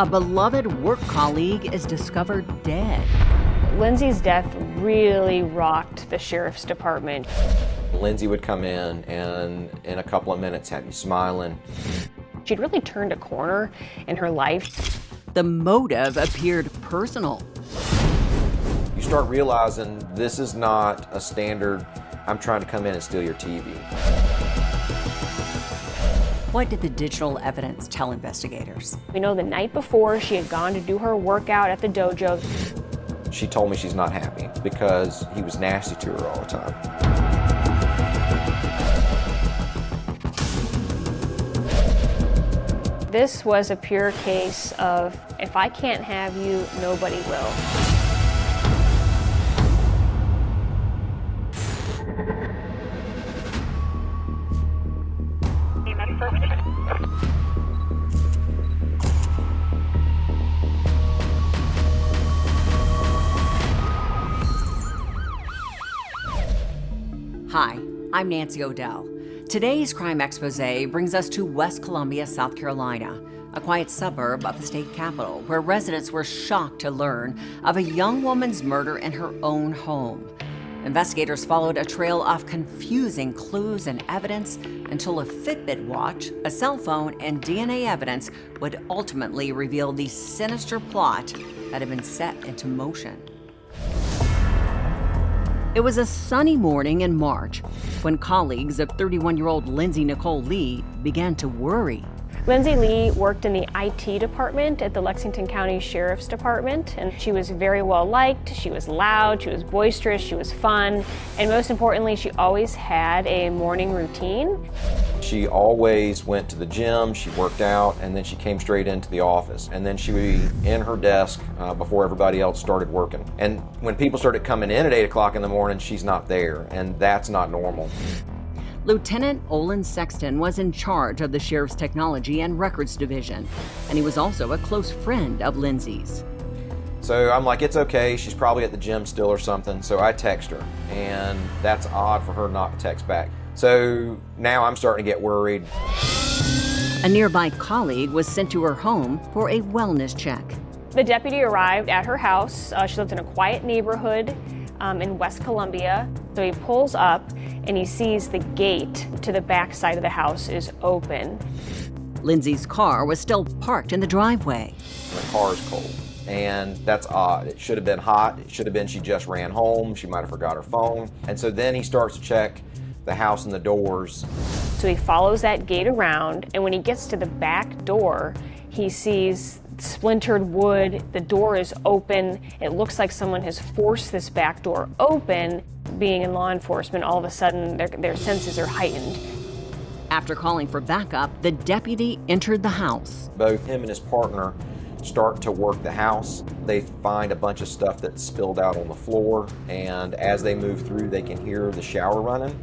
A beloved work colleague is discovered dead. Lindsay's death really rocked the sheriff's department. Lindsay would come in and in a couple of minutes have you smiling. She'd really turned a corner in her life. The motive appeared personal. You start realizing this is not a standard, I'm trying to come in and steal your TV. What did the digital evidence tell investigators? We know the night before she had gone to do her workout at the dojo. She told me she's not happy because he was nasty to her all the time. This was a pure case of, if I can't have you, nobody will. Hi, I'm Nancy O'Dell. Today's Crime Exposé brings us to West Columbia, South Carolina, a quiet suburb of the state capital where residents were shocked to learn of a young woman's murder in her own home. Investigators followed a trail of confusing clues and evidence until a Fitbit watch, a cell phone, and DNA evidence would ultimately reveal the sinister plot that had been set into motion. It was a sunny morning in March when colleagues of 31-year-old Lindsay Lee began to worry. Lindsay Lee worked in the IT department at the Lexington County Sheriff's Department, and she was very well liked. She was loud, she was boisterous, she was fun, and most importantly, she always had a morning routine. She always went to the gym, she worked out, and then she came straight into the office. And then she would be in her desk before everybody else started working. And when people started coming in at 8 o'clock in the morning, she's not there, and that's not normal. Lieutenant Olin Sexton was in charge of the Sheriff's Technology and Records Division, and he was also a close friend of Lindsay's. So I'm like, it's okay, she's probably at the gym still or something, so I text her, and that's odd for her not to text back. So now I'm starting to get worried. A nearby colleague was sent to her home for a wellness check. The deputy arrived at her house. She lived in a quiet neighborhood in West Columbia. So he pulls up and he sees the gate to the back side of the house is open. Lindsay's car was still parked in the driveway. The car's cold, and that's odd. It should have been hot. It should have been she just ran home. She might have forgot her phone. And so then he starts to check the house and the doors. So he follows that gate around, and when he gets to the back door, he sees splintered wood. The door is open. It looks like someone has forced this back door open. Being in law enforcement, all of a sudden their senses are heightened. After calling for backup, the deputy entered the house. Both him and his partner start to work the house. They find a bunch of stuff that's spilled out on the floor, and as they move through, they can hear the shower running.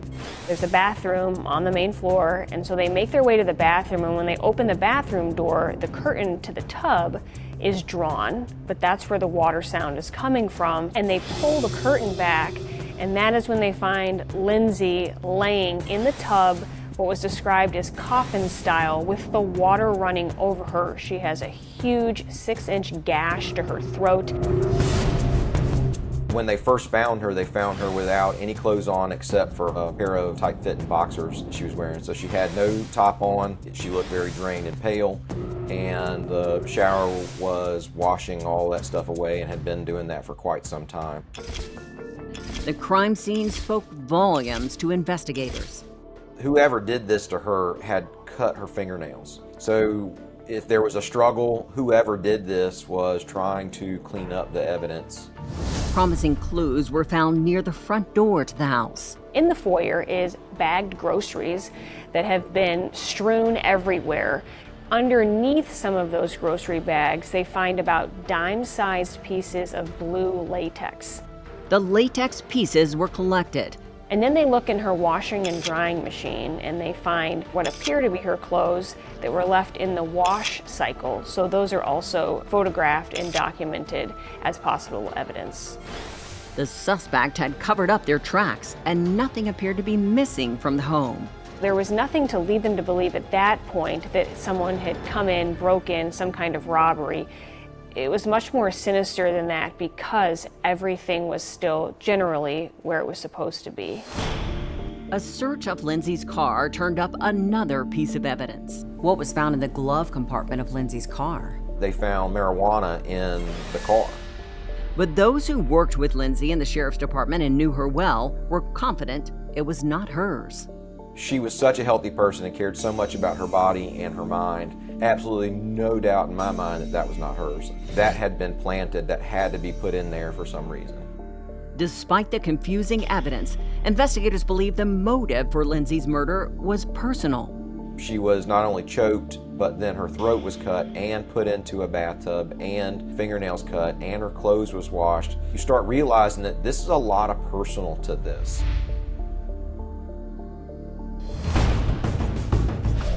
There's a bathroom on the main floor, and so they make their way to the bathroom, and when they open the bathroom door, the curtain to the tub is drawn, but that's where the water sound is coming from, and they pull the curtain back, and that is when they find Lindsay laying in the tub, what was described as coffin style, with the water running over her. She has a huge 6-inch gash to her throat. When they first found her, they found her without any clothes on except for a pair of tight-fitting boxers that she was wearing. So she had no top on. She looked very drained and pale, and the shower was washing all that stuff away and had been doing that for quite some time. The crime scene spoke volumes to investigators. Whoever did this to her had cut her fingernails. So if there was a struggle, whoever did this was trying to clean up the evidence. Promising clues were found near the front door to the house. In the foyer is bagged groceries that have been strewn everywhere. Underneath some of those grocery bags, they find about dime-sized pieces of blue latex. The latex pieces were collected. And then they look in her washing and drying machine, and they find what appear to be her clothes that were left in the wash cycle. So those are also photographed and documented as possible evidence. The suspect had covered up their tracks, and nothing appeared to be missing from the home. There was nothing to lead them to believe at that point that someone had come in, broke in, some kind of robbery. It was much more sinister than that because everything was still generally where it was supposed to be. A search of Lindsay's car turned up another piece of evidence. What was found in the glove compartment of Lindsay's car? They found marijuana in the car. But those who worked with Lindsay in the sheriff's department and knew her well were confident it was not hers. She was such a healthy person and cared so much about her body and her mind. Absolutely no doubt in my mind that that was not hers. That had been planted, that had to be put in there for some reason. Despite the confusing evidence, investigators believe the motive for Lindsay's murder was personal. She was not only choked, but then her throat was cut and put into a bathtub and fingernails cut and her clothes was washed. You start realizing that this is a lot of personal to this.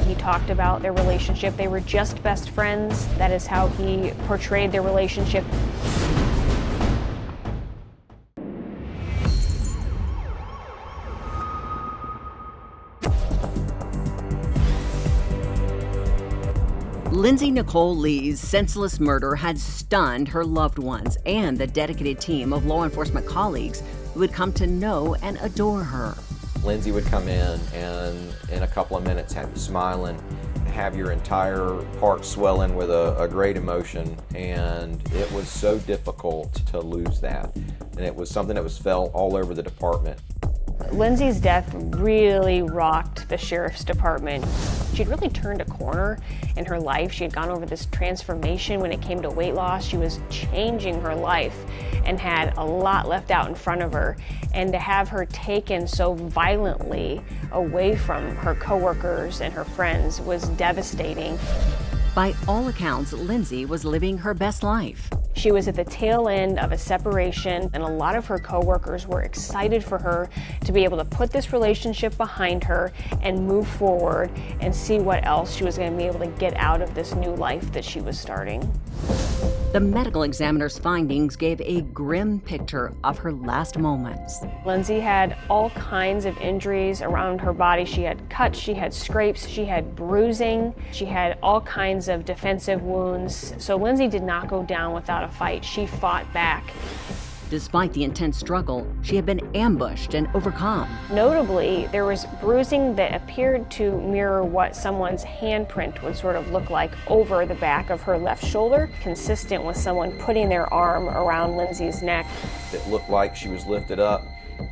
He talked about their relationship. They were just best friends. That is how he portrayed their relationship. Lindsay Nicole Lee's senseless murder had stunned her loved ones and the dedicated team of law enforcement colleagues who had come to know and adore her. Lindsay would come in and in a couple of minutes have you smiling, have your entire heart swelling with a great emotion, and it was so difficult to lose that. And it was something that was felt all over the department. Lindsay's death really rocked the sheriff's department. She'd really turned a corner in her life. She had gone over this transformation when it came to weight loss. She was changing her life and had a lot left out in front of her. And to have her taken so violently away from her coworkers and her friends was devastating. By all accounts, Lindsay was living her best life. She was at the tail end of a separation, and a lot of her coworkers were excited for her to be able to put this relationship behind her and move forward and see what else she was going to be able to get out of this new life that she was starting. The medical examiner's findings gave a grim picture of her last moments. Lindsay had all kinds of injuries around her body. She had cuts, she had scrapes, she had bruising, she had all kinds of defensive wounds. So Lindsay did not go down without a fight. She fought back. Despite the intense struggle, she had been ambushed and overcome. Notably, there was bruising that appeared to mirror what someone's handprint would sort of look like over the back of her left shoulder, consistent with someone putting their arm around Lindsay's neck. It looked like she was lifted up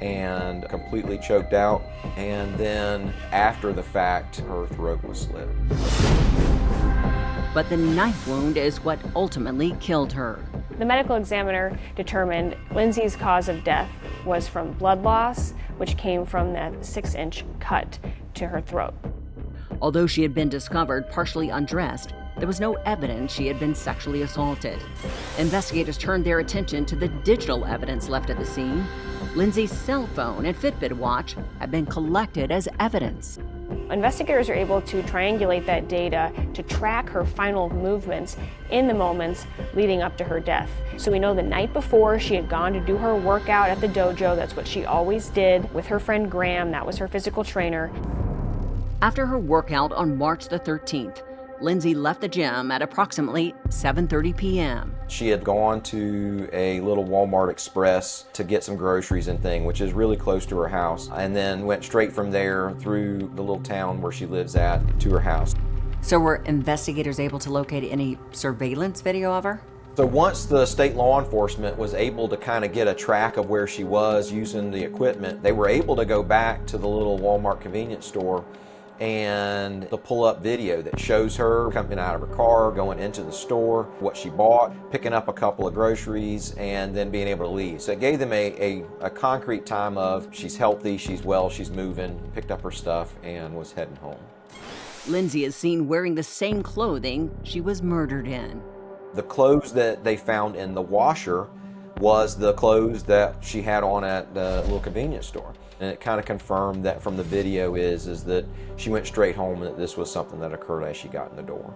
and completely choked out, and then after the fact, her throat was slit. But the knife wound is what ultimately killed her. The medical examiner determined Lindsay's cause of death was from blood loss, which came from that 6-inch cut to her throat. Although she had been discovered partially undressed, there was no evidence she had been sexually assaulted. Investigators turned their attention to the digital evidence left at the scene. Lindsay's cell phone and Fitbit watch had been collected as evidence. Investigators are able to triangulate that data to track her final movements in the moments leading up to her death. So we know the night before she had gone to do her workout at the dojo. That's what she always did with her friend Graham. That was her physical trainer. After her workout on March the 13th, Lindsay left the gym at approximately 7:30 p.m. She had gone to a little Walmart Express to get some groceries and thing, which is really close to her house, and then went straight from there through the little town where she lives at to her house. So were investigators able to locate any surveillance video of her? So once the state law enforcement was able to kind of get a track of where she was using the equipment, they were able to go back to the little Walmart convenience store and the pull-up video that shows her coming out of her car, going into the store, what she bought, picking up a couple of groceries, and then being able to leave. So it gave them a concrete time of she's healthy, she's well, she's moving, picked up her stuff, and was heading home. Lindsay is seen wearing the same clothing she was murdered in. The clothes that they found in the washer was the clothes that she had on at the little convenience store. And it kind of confirmed that from the video is that she went straight home and that this was something that occurred as she got in the door.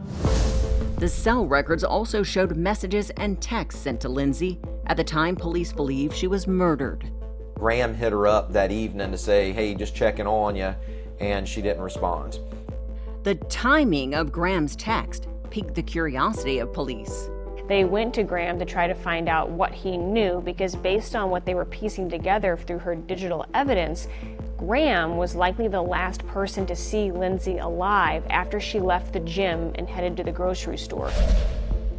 The cell records also showed messages and texts sent to Lindsay at the time police believe she was murdered. Graham hit her up that evening to say, hey, just checking on you. and she didn't respond. The timing of Graham's text piqued the curiosity of police. They went to Graham to try to find out what he knew, because based on what they were piecing together through her digital evidence, Graham was likely the last person to see Lindsay alive after she left the gym and headed to the grocery store.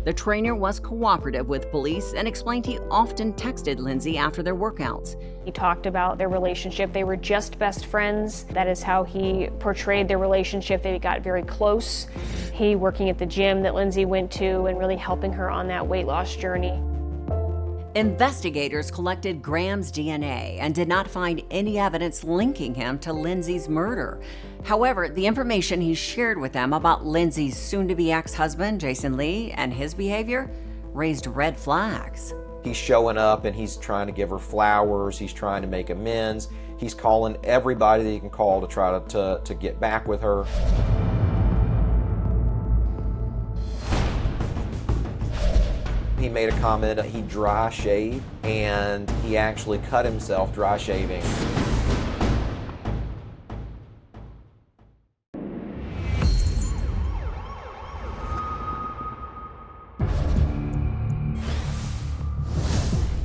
The trainer was cooperative with police and explained he often texted Lindsay after their workouts. He talked about their relationship. They were just best friends. That is how he portrayed their relationship. They got very close. He working at the gym that Lindsay went to and really helping her on that weight loss journey. Investigators collected Graham's DNA and did not find any evidence linking him to Lindsay's murder. However, the information he shared with them about Lindsay's soon-to-be ex-husband, Jason Lee, and his behavior raised red flags. He's showing up and he's trying to give her flowers. He's trying to make amends. He's calling everybody that he can call to try to get back with her. He made a comment that he dry shaved, and he actually cut himself dry shaving.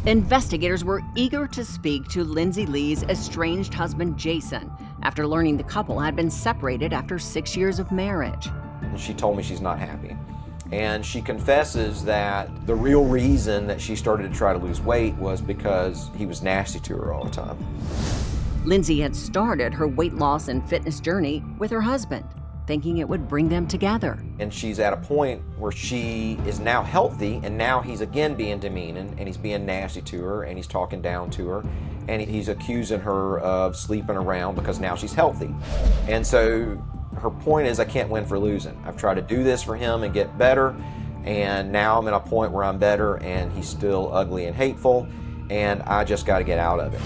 Investigators were eager to speak to Lindsay Lee's estranged husband, Jason, after learning the couple had been separated after 6 years of marriage. She told me she's not happy. And she confesses that the real reason that she started to try to lose weight was because he was nasty to her all the time. Lindsay had started her weight loss and fitness journey with her husband, thinking it would bring them together. And she's at a point where she is now healthy, and now he's again being demeaning, and he's being nasty to her, and he's talking down to her, and he's accusing her of sleeping around because now she's healthy. And so her point is, I can't win for losing. I've tried to do this for him and get better, and now I'm at a point where I'm better and he's still ugly and hateful, and I just got to get out of it.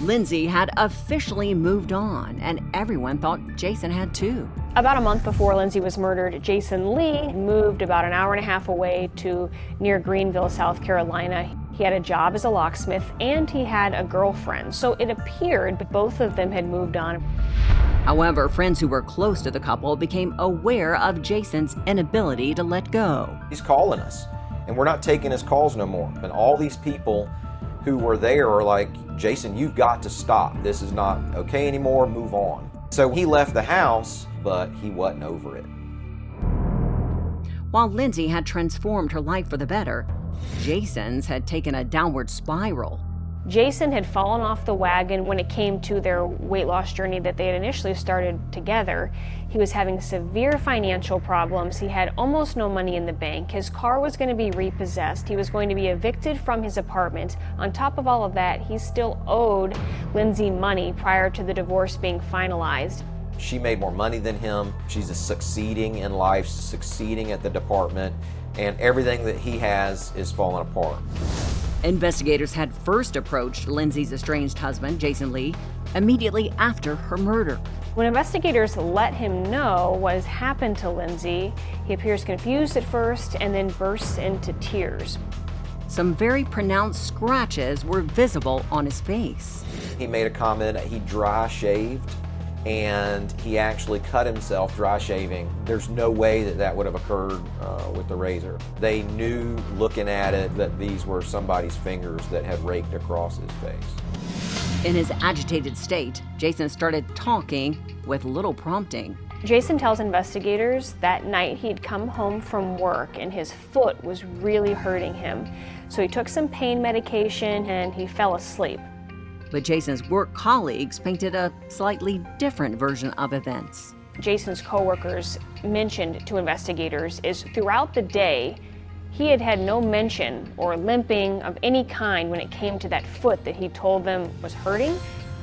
Lindsay had officially moved on, and everyone thought Jason had too. About a month before Lindsay was murdered, Jason Lee moved about an hour and a half away to near Greenville, South Carolina. He had a job as a locksmith and he had a girlfriend, so it appeared both of them had moved on. However, friends who were close to the couple became aware of Jason's inability to let go. He's calling us, and we're not taking his calls no more. And all these people who were there are like, Jason, you've got to stop. This is not okay anymore, move on. So he left the house, but he wasn't over it. While Lindsay had transformed her life for the better, Jason's had taken a downward spiral. Jason had fallen off the wagon when it came to their weight loss journey that they had initially started together. He was having severe financial problems. He had almost no money in the bank. His car was going to be repossessed. He was going to be evicted from his apartment. On top of all of that, he still owed Lindsay money prior to the divorce being finalized. She made more money than him. She's succeeding in life, succeeding at the department, and everything that he has is falling apart. Investigators had first approached Lindsay's estranged husband, Jason Lee, immediately after her murder. When investigators let him know what has happened to Lindsay, he appears confused at first and then bursts into tears. Some very pronounced scratches were visible on his face. He made a comment that he dry shaved, and he actually cut himself dry shaving. There's no way that that would have occurred with the razor. They knew, looking at it, that these were somebody's fingers that had raked across his face. In his agitated state, Jason started talking with little prompting. Jason tells investigators that night he'd come home from work and his foot was really hurting him. So he took some pain medication and he fell asleep. But Jason's work colleagues painted a slightly different version of events. Jason's coworkers mentioned to investigators is throughout the day, he had had no mention or limping of any kind when it came to that foot that he told them was hurting.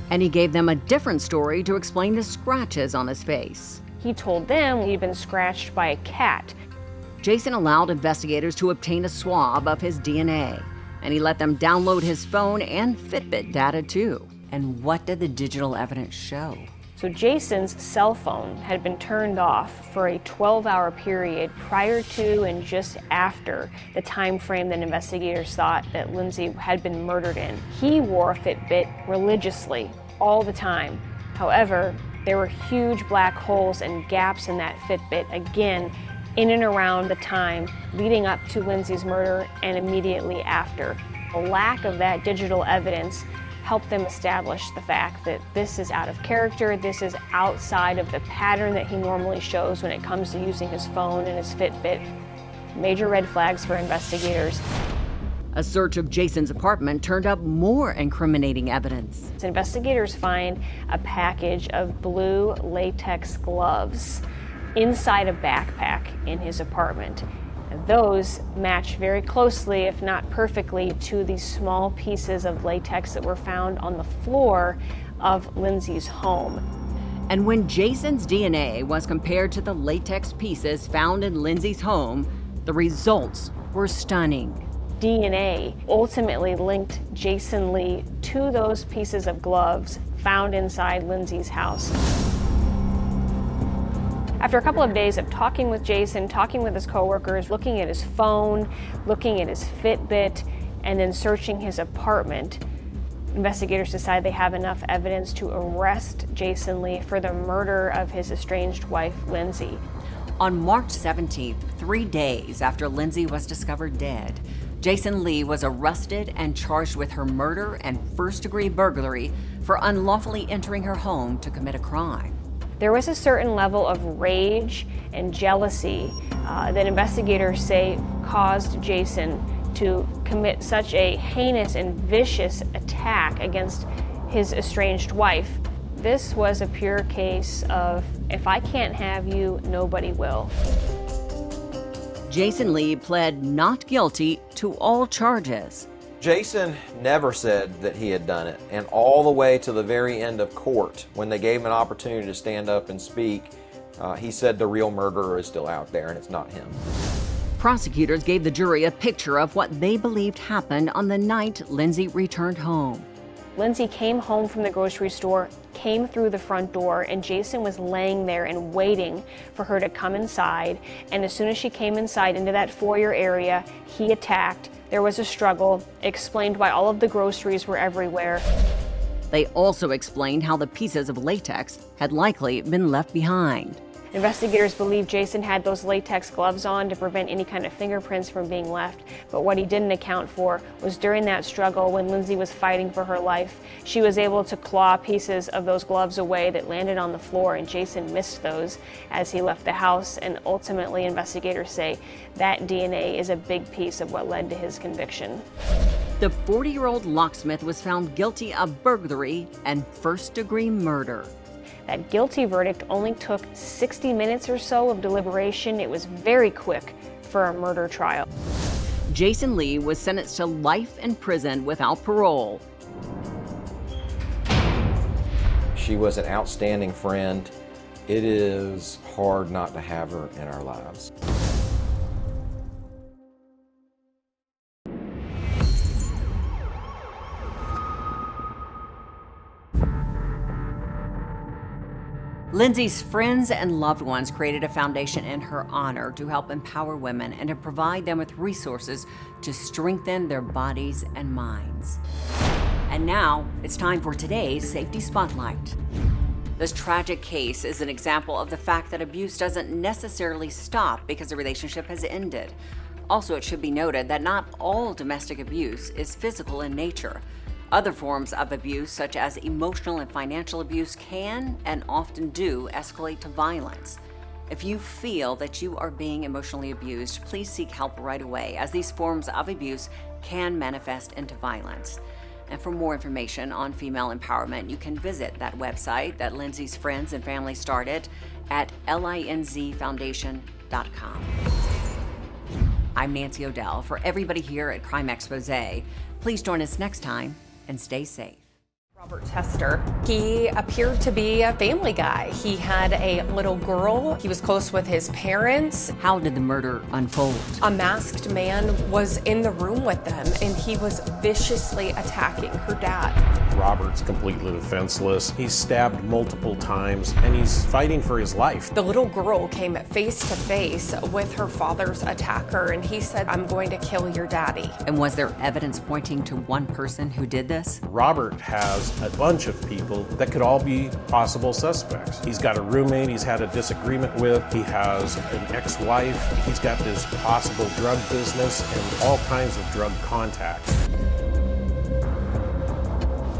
And he gave them a different story to explain the scratches on his face. He told them he'd been scratched by a cat. Jason allowed investigators to obtain a swab of his DNA, and he let them download his phone and Fitbit data too. And what did the digital evidence show? So Jason's cell phone had been turned off for a 12-hour period prior to and just after the time frame that investigators thought that Lindsay had been murdered in. He wore a Fitbit religiously all the time. However, There were huge black holes and gaps in that Fitbit, again, in and around the time leading up to Lindsay's murder and immediately after. The lack of that digital evidence helped them establish the fact that this is out of character, this is outside of the pattern that he normally shows when it comes to using his phone and his Fitbit. Major red flags for investigators. A search of Jason's apartment turned up more incriminating evidence. Investigators find a package of blue latex gloves inside a backpack in his apartment. Those match very closely, if not perfectly, to the small pieces of latex that were found on the floor of Lindsay's home. And when Jason's DNA was compared to the latex pieces found in Lindsay's home, the results were stunning. DNA ultimately linked Jason Lee to those pieces of gloves found inside Lindsay's house. After a couple of days of talking with Jason, talking with his coworkers, looking at his phone, looking at his Fitbit, and then searching his apartment, investigators decide they have enough evidence to arrest Jason Lee for the murder of his estranged wife, Lindsay. On March 17th, 3 days after Lindsay was discovered dead, Jason Lee was arrested and charged with her murder and first-degree burglary for unlawfully entering her home to commit a crime. There was a certain level of rage and jealousy that investigators say caused Jason to commit such a heinous and vicious attack against his estranged wife. This was a pure case of, if I can't have you, nobody will. Jason Lee pled not guilty to all charges. Jason never said that he had done it, and all the way to the very end of court, when they gave him an opportunity to stand up and speak, he said the real murderer is still out there and it's not him. Prosecutors gave the jury a picture of what they believed happened on the night Lindsay returned home. Lindsay came home from the grocery store, came through the front door, and Jason was laying there and waiting for her to come inside. And as soon as she came inside into that foyer area, he attacked. There was a struggle, explained why all of the groceries were everywhere. They also explained how the pieces of latex had likely been left behind. Investigators believe Jason had those latex gloves on to prevent any kind of fingerprints from being left, but what he didn't account for was during that struggle when Lindsay was fighting for her life, she was able to claw pieces of those gloves away that landed on the floor, and Jason missed those as he left the house, and ultimately investigators say that DNA is a big piece of what led to his conviction. The 40-year-old locksmith was found guilty of burglary and first-degree murder. That guilty verdict only took 60 minutes or so of deliberation. It was very quick for a murder trial. Jason Lee was sentenced to life in prison without parole. She was an outstanding friend. It is hard not to have her in our lives. Lindsay's friends and loved ones created a foundation in her honor to help empower women and to provide them with resources to strengthen their bodies and minds. And now, it's time for today's Safety Spotlight. This tragic case is an example of the fact that abuse doesn't necessarily stop because the relationship has ended. Also, it should be noted that not all domestic abuse is physical in nature. Other forms of abuse, such as emotional and financial abuse, can and often do escalate to violence. If you feel that you are being emotionally abused, please seek help right away, as these forms of abuse can manifest into violence. And for more information on female empowerment, you can visit that website that Lindsay's friends and family started at linzfoundation.com. I'm Nancy O'Dell. For everybody here at Crime Exposé, please join us next time and stay safe. Robert Tester. He appeared to be a family guy. He had a little girl. He was close with his parents. How did the murder unfold? A masked man was in the room with them, and he was viciously attacking her dad. Robert's completely defenseless. He's stabbed multiple times and he's fighting for his life. The little girl came face to face with her father's attacker, and he said, "I'm going to kill your daddy." And was there evidence pointing to one person who did this? Robert has a bunch of people that could all be possible suspects. He's got a roommate he's had a disagreement with. He has an ex-wife. He's got this possible drug business and all kinds of drug contacts.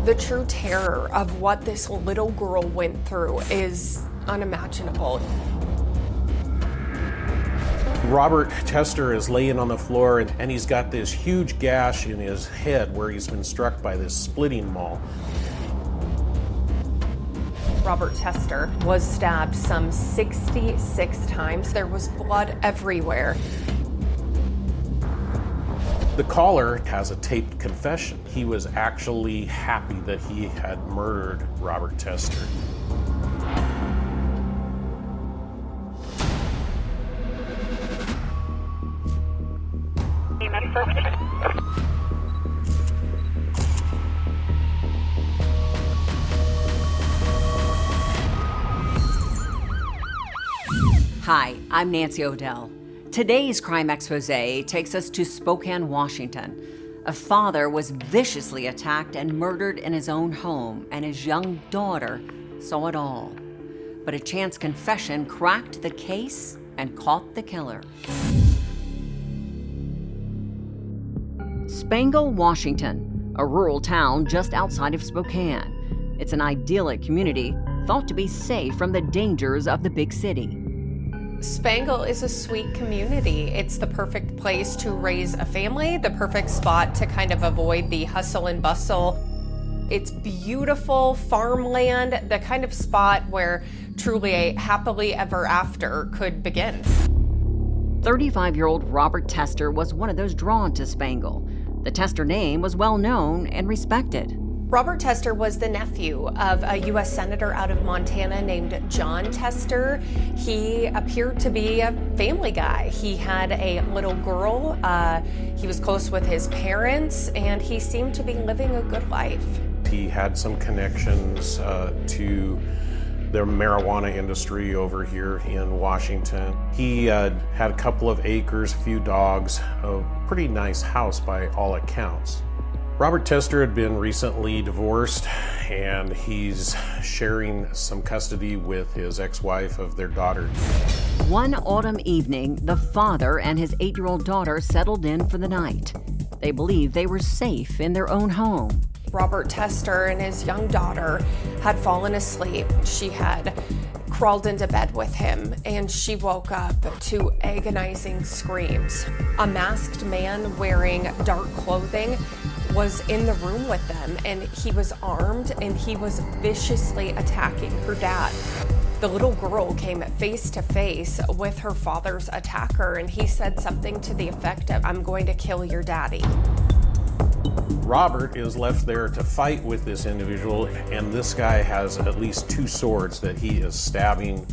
The true terror of what this little girl went through is unimaginable. Robert Tester is laying on the floor and he's got this huge gash in his head where he's been struck by this splitting maul. Robert Tester was stabbed some 66 times. There was blood everywhere. The caller has a taped confession. He was actually happy that he had murdered Robert Tester. Hi, I'm Nancy O'Dell. Today's Crime Exposé takes us to Spokane, Washington. A father was viciously attacked and murdered in his own home, and his young daughter saw it all. But a chance confession cracked the case and caught the killer. Spangle, Washington, a rural town just outside of Spokane. It's an idyllic community thought to be safe from the dangers of the big city. Spangle is a sweet community. It's the perfect place to raise a family, the perfect spot to kind of avoid the hustle and bustle. It's beautiful farmland, the kind of spot where truly a happily ever after could begin. 35-year-old Robert Tester was one of those drawn to Spangle. The Tester name was well known and respected. Robert Tester was the nephew of a U.S. Senator out of Montana named John Tester. He appeared to be a family guy. He had a little girl. He was close with his parents, and he seemed to be living a good life. He had some connections to the marijuana industry over here in Washington. He had a couple of acres, a few dogs, a pretty nice house by all accounts. Robert Tester had been recently divorced, and he's sharing some custody with his ex-wife of their daughter. One autumn evening, the father and his 8-year-old daughter settled in for the night. They believed they were safe in their own home. Robert Tester and his young daughter had fallen asleep. She had crawled into bed with him, and she woke up to agonizing screams. A masked man wearing dark clothing was in the room with them, and he was armed and he was viciously attacking her dad. The little girl came face to face with her father's attacker, and he said something to the effect of, "I'm going to kill your daddy." Robert is left there to fight with this individual, and this guy has at least 2 swords that he is stabbing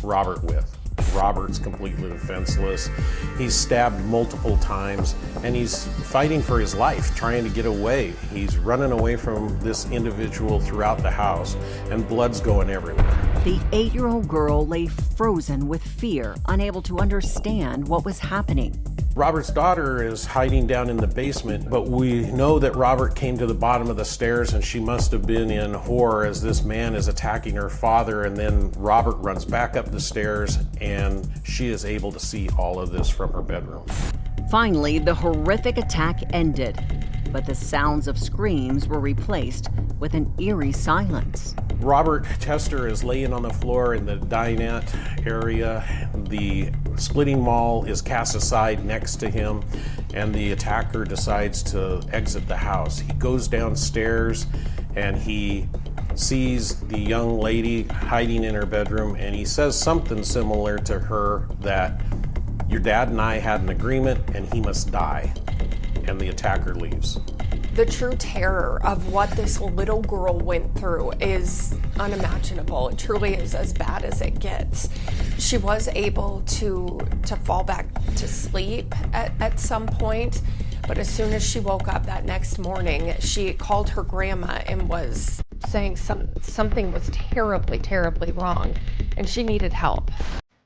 Robert with. Robert's completely defenseless. He's stabbed multiple times, and he's fighting for his life, trying to get away. He's running away from this individual throughout the house, and blood's going everywhere. The 8-year-old girl lay frozen with fear, unable to understand what was happening. Robert's daughter is hiding down in the basement, but we know that Robert came to the bottom of the stairs, and she must have been in horror as this man is attacking her father, and then Robert runs back up the stairs, and she is able to see all of this from her bedroom. Finally, the horrific attack ended, but the sounds of screams were replaced with an eerie silence. Robert Tester is laying on the floor in the dinette area. The splitting maul is cast aside next to him, and the attacker decides to exit the house. He goes downstairs and he sees the young lady hiding in her bedroom, and he says something similar to her that, "Your dad and I had an agreement and he must die," and the attacker leaves. The true terror of what this little girl went through is unimaginable. It truly is as bad as it gets. She was able to fall back to sleep at some point, But as soon as she woke up that next morning, she called her grandma and was saying something was terribly, terribly wrong, and she needed help.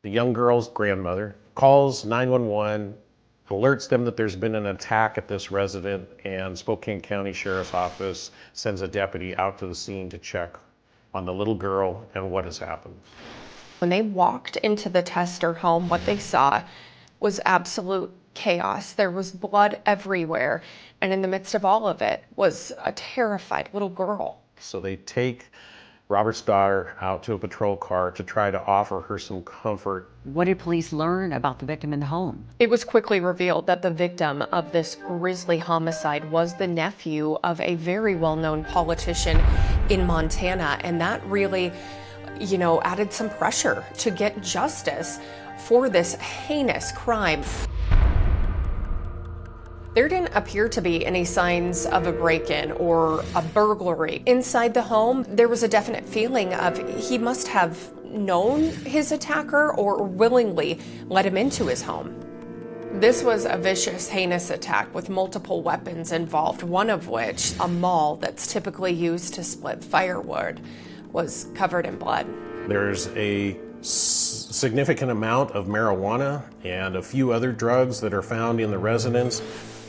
The young girl's grandmother calls 911, alerts them that there's been an attack at this resident, and Spokane County Sheriff's Office sends a deputy out to the scene to check on the little girl and what has happened. When they walked into the Tester home, what they saw was absolute chaos. There was blood everywhere, and in the midst of all of it was a terrified little girl. So they take Robert's daughter out to a patrol car to try to offer her some comfort. What did police learn about the victim in the home? It was quickly revealed that the victim of this grisly homicide was the nephew of a very well-known politician in Montana, and that really, added some pressure to get justice for this heinous crime. There didn't appear to be any signs of a break-in or a burglary. Inside the home, there was a definite feeling of he must have known his attacker or willingly let him into his home. This was a vicious, heinous attack with multiple weapons involved, one of which, a maul that's typically used to split firewood, was covered in blood. There's a significant amount of marijuana and a few other drugs that are found in the residence.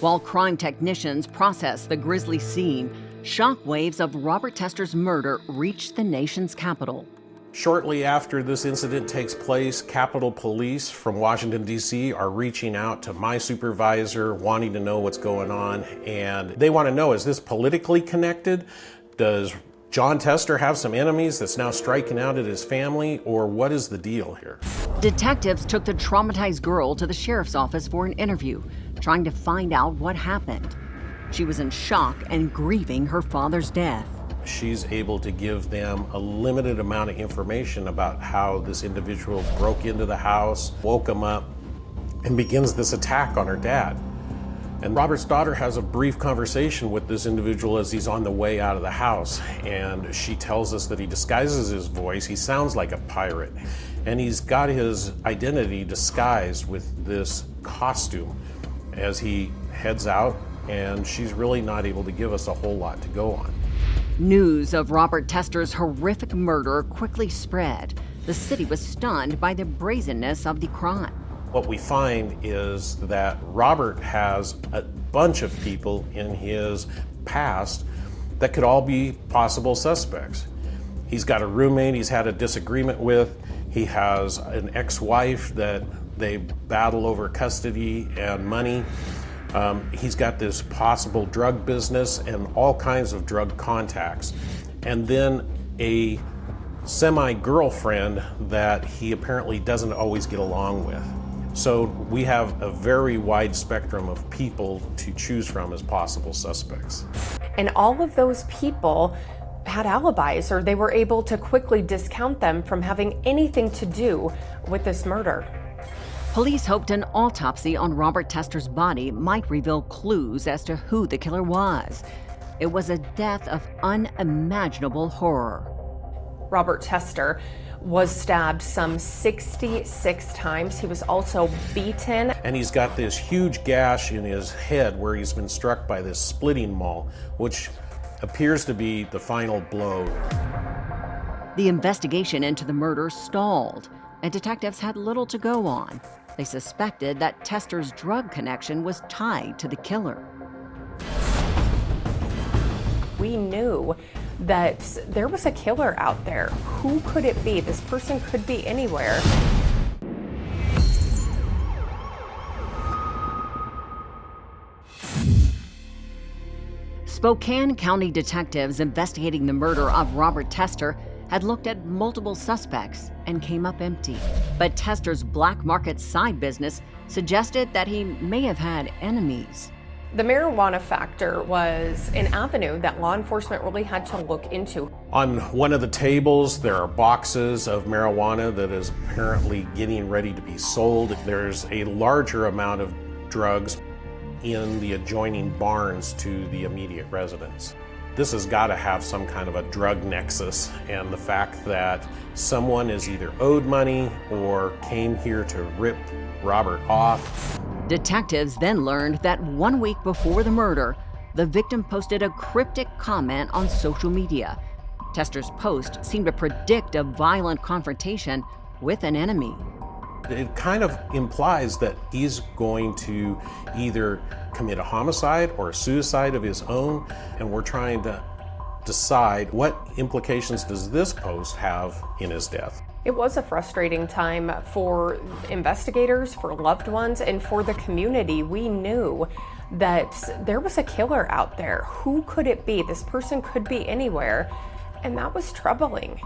While crime technicians process the grisly scene, shockwaves of Robert Tester's murder reached the nation's capital. Shortly after this incident takes place, Capitol Police from Washington, D.C. are reaching out to my supervisor, wanting to know what's going on. And they want to know, is this politically connected? Does John Tester have some enemies that's now striking out at his family? Or what is the deal here? Detectives took the traumatized girl to the sheriff's office for an interview, trying to find out what happened. She was in shock and grieving her father's death. She's able to give them a limited amount of information about how this individual broke into the house, woke him up, and begins this attack on her dad. And Robert's daughter has a brief conversation with this individual as he's on the way out of the house, and she tells us that he disguises his voice. He sounds like a pirate, and he's got his identity disguised with this costume as he heads out, and she's really not able to give us a whole lot to go on. News of Robert Tester's horrific murder quickly spread. The city was stunned by the brazenness of the crime. What we find is that Robert has a bunch of people in his past that could all be possible suspects. He's got a roommate he's had a disagreement with. He has an ex-wife that they battle over custody and money. He's got this possible drug business and all kinds of drug contacts. And then a semi-girlfriend that he apparently doesn't always get along with. So we have a very wide spectrum of people to choose from as possible suspects. And all of those people had alibis, or they were able to quickly discount them from having anything to do with this murder. Police hoped an autopsy on Robert Tester's body might reveal clues as to who the killer was. It was a death of unimaginable horror. Robert Tester was stabbed some 66 times. He was also beaten. And he's got this huge gash in his head where he's been struck by this splitting maul, which appears to be the final blow. The investigation into the murder stalled, and detectives had little to go on. They suspected that Tester's drug connection was tied to the killer. We knew that there was a killer out there. Who could it be? This person could be anywhere. Spokane County detectives investigating the murder of Robert Tester had looked at multiple suspects and came up empty. But Tester's black market side business suggested that he may have had enemies. The marijuana factor was an avenue that law enforcement really had to look into. On one of the tables, there are boxes of marijuana that is apparently getting ready to be sold. There's a larger amount of drugs in the adjoining barns to the immediate residence. This has got to have some kind of a drug nexus, and the fact that someone is either owed money or came here to rip Robert off Detectives then learned that 1 week before the murder, the victim posted a cryptic comment on social media. Tester's post seemed to predict a violent confrontation with an enemy. It kind of implies that he's going to either commit a homicide or a suicide of his own, and we're trying to decide what implications does this post have in his death. It was a frustrating time for investigators, for loved ones, and for the community. We knew that there was a killer out there. Who could it be? This person could be anywhere, and that was troubling.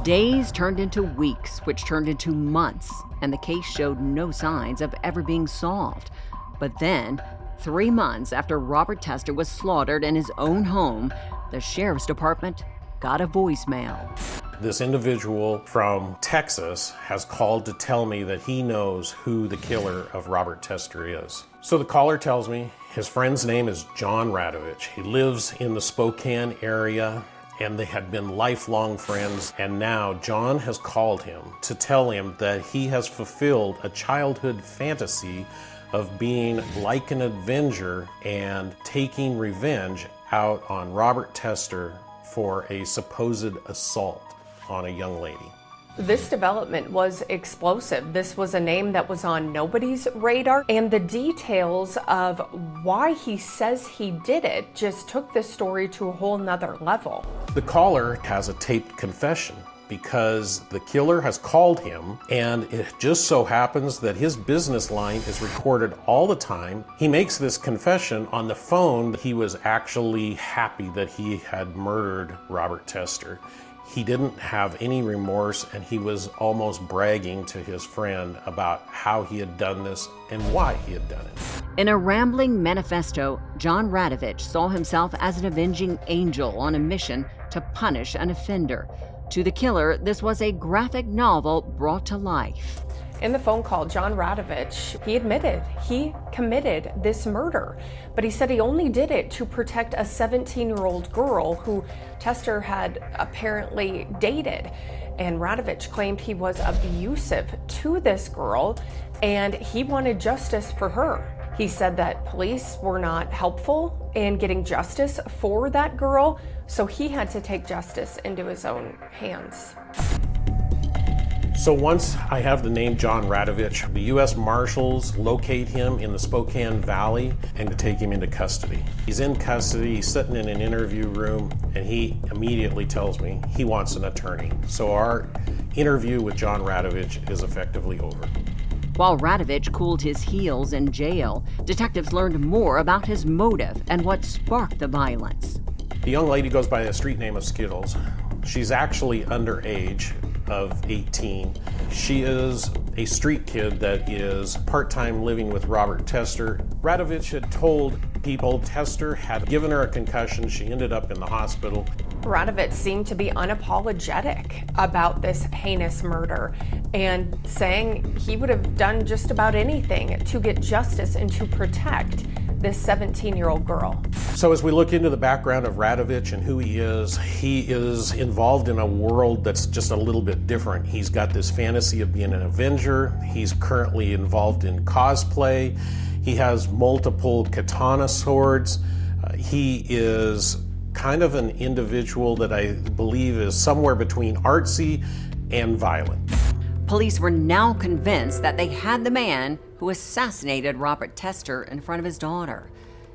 Days turned into weeks, which turned into months, and the case showed no signs of ever being solved. But then, 3 months after Robert Tester was slaughtered in his own home, the sheriff's department got a voicemail. This individual from Texas has called to tell me that he knows who the killer of Robert Tester is. So the caller tells me his friend's name is John Radovich. He lives in the Spokane area, and they had been lifelong friends, and now John has called him to tell him that he has fulfilled a childhood fantasy of being like an Avenger and taking revenge out on Robert Tester for a supposed assault on a young lady. This development was explosive. This was a name that was on nobody's radar, and the details of why he says he did it just took this story to a whole nother level. The caller has a taped confession because the killer has called him, and it just so happens that his business line is recorded all the time. He makes this confession on the phone. He was actually happy that he had murdered Robert Tester. He didn't have any remorse, and he was almost bragging to his friend about how he had done this and why he had done it. In a rambling manifesto, John Radovich saw himself as an avenging angel on a mission to punish an offender. To the killer, this was a graphic novel brought to life. In the phone call, John Radovich, he admitted he committed this murder, but he said he only did it to protect a 17-year-old girl who Tester had apparently dated. And Radovich claimed he was abusive to this girl, and he wanted justice for her. He said that police were not helpful in getting justice for that girl, so he had to take justice into his own hands. So once I have the name John Radovich, the U.S. Marshals locate him in the Spokane Valley and take him into custody. He's in custody, he's sitting in an interview room, and he immediately tells me he wants an attorney. So our interview with John Radovich is effectively over. While Radovich cooled his heels in jail, detectives learned more about his motive and what sparked the violence. The young lady goes by a street name of Skittles. She's actually underage of 18. She is a street kid that is part-time living with Robert Tester. Radovich had told people Tester had given her a concussion. She ended up in the hospital. Radovich seemed to be unapologetic about this heinous murder and saying he would have done just about anything to get justice and to protect this 17-year-old girl. So as we look into the background of Radovich and who he is involved in a world that's just a little bit different. He's got this fantasy of being an Avenger. He's currently involved in cosplay. He has multiple katana swords. He is kind of an individual that I believe is somewhere between artsy and violent. Police were now convinced that they had the man who assassinated Robert Tester in front of his daughter.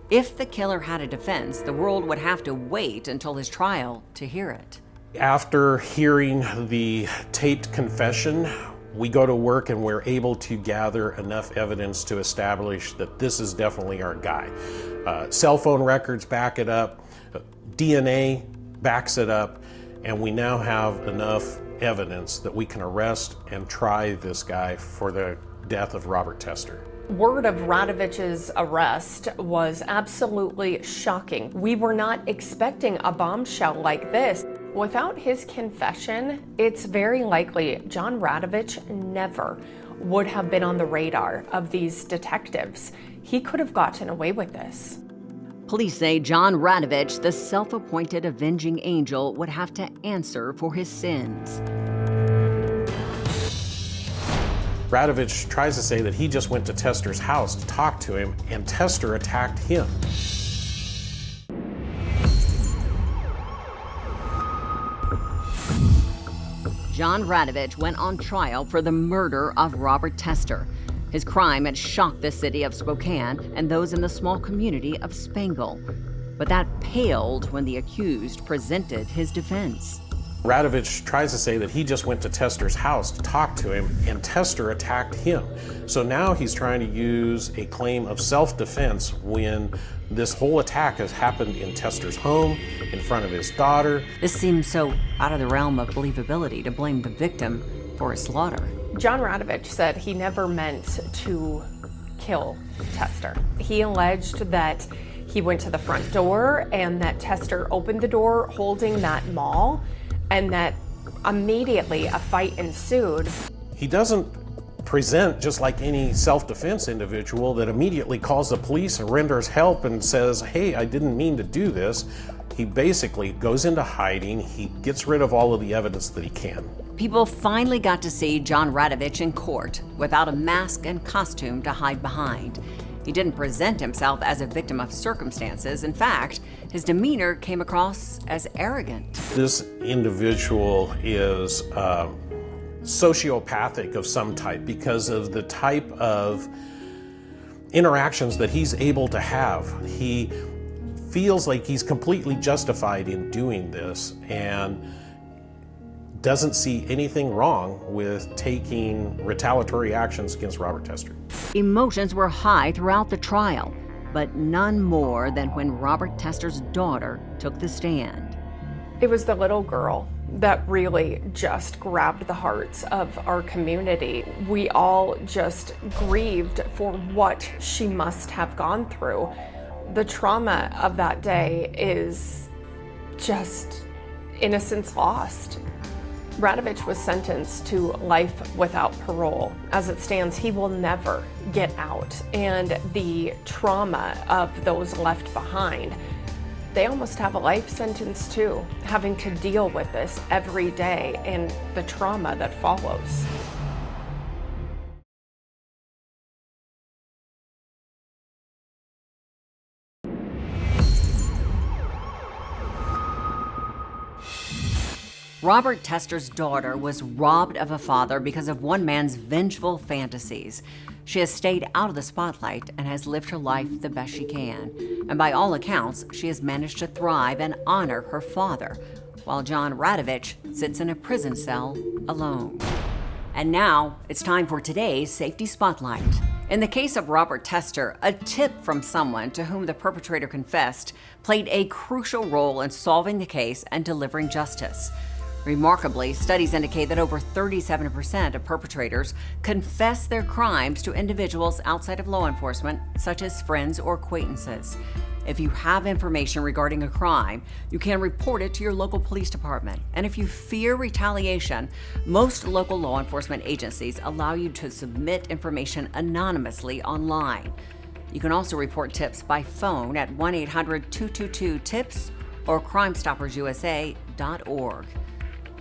If the killer had a defense, the world would have to wait until his trial to hear it. After hearing the taped confession, we go to work and we're able to gather enough evidence to establish that this is definitely our guy. Cell phone records back it up, DNA backs it up, and we now have enough evidence that we can arrest and try this guy for the death of Robert Tester. Word of Radovich's arrest was absolutely shocking. We were not expecting a bombshell like this. Without his confession, it's very likely John Radovich never would have been on the radar of these detectives. He could have gotten away with this. Police say John Radovich, the self-appointed avenging angel, would have to answer for his sins. Radovich tries to say that he just went to Tester's house to talk to him, and Tester attacked him. John Radovich went on trial for the murder of Robert Tester. His crime had shocked the city of Spokane and those in the small community of Spangle. But that paled when the accused presented his defense. Radovich tries to say that he just went to Tester's house to talk to him, and Tester attacked him. So now he's trying to use a claim of self-defense when this whole attack has happened in Tester's home, in front of his daughter. This seems so out of the realm of believability to blame the victim for his slaughter. John Radovich said he never meant to kill Tester. He alleged that he went to the front door and that Tester opened the door holding that maul, and that immediately a fight ensued. He doesn't present just like any self-defense individual that immediately calls the police and renders help and says, hey, I didn't mean to do this. He basically goes into hiding. He gets rid of all of the evidence that he can. People finally got to see John Radovich in court without a mask and costume to hide behind. He didn't present himself as a victim of circumstances. In fact, his demeanor came across as arrogant. This individual is sociopathic of some type because of the type of interactions that he's able to have. He feels like he's completely justified in doing this and doesn't see anything wrong with taking retaliatory actions against Robert Tester. Emotions were high throughout the trial, but none more than when Robert Tester's daughter took the stand. It was the little girl that really just grabbed the hearts of our community. We all just grieved for what she must have gone through. The trauma of that day is just innocence lost. Radovich was sentenced to life without parole. As it stands, he will never get out. And the trauma of those left behind, they almost have a life sentence too, having to deal with this every day and the trauma that follows. Robert Tester's daughter was robbed of a father because of one man's vengeful fantasies. She has stayed out of the spotlight and has lived her life the best she can. And by all accounts, she has managed to thrive and honor her father, while John Radovich sits in a prison cell alone. And now it's time for today's Safety Spotlight. In the case of Robert Tester, a tip from someone to whom the perpetrator confessed played a crucial role in solving the case and delivering justice. Remarkably, studies indicate that over 37% of perpetrators confess their crimes to individuals outside of law enforcement, such as friends or acquaintances. If you have information regarding a crime, you can report it to your local police department. And if you fear retaliation, most local law enforcement agencies allow you to submit information anonymously online. You can also report tips by phone at 1-800-222-TIPS or crimestoppersusa.org.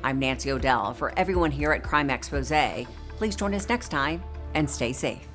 I'm Nancy O'Dell. For everyone here at Crime Exposé, please join us next time and stay safe.